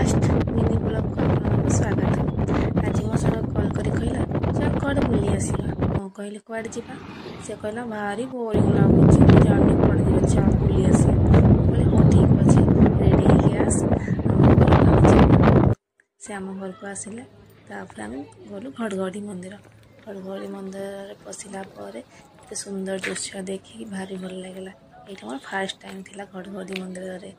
Podcast mini blog को आपको स्वागत। आज मो संग कॉल करी कहला चल कड़े बुली आसवा। मो कहली कड़े जावा से कहला भारी बोरिंग लगुच जानी कड़े जावा चल बुली आसी। बोले हाँ ठीक अच्छे रेडी होके आस से आम घर को आसिले। तापर आम गलु घड़घड़ी मंदिर। घड़घड़ी मंदिर पशिला एत सुंदर दृश्य देखिकी भारी भल लगे। ये मोर फास्ट टाइम थिला घड़घड़ी मंदिर रे।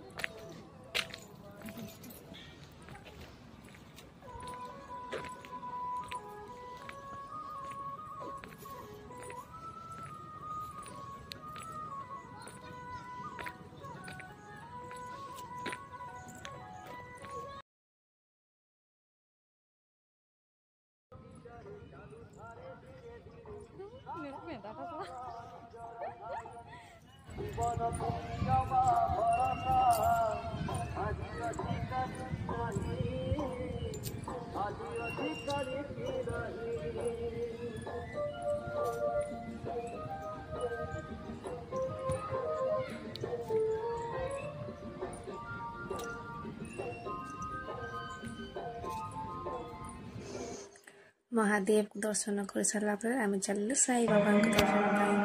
महादेव को दर्शन कर सारा आम चल साई बाबा को दर्शन पाई।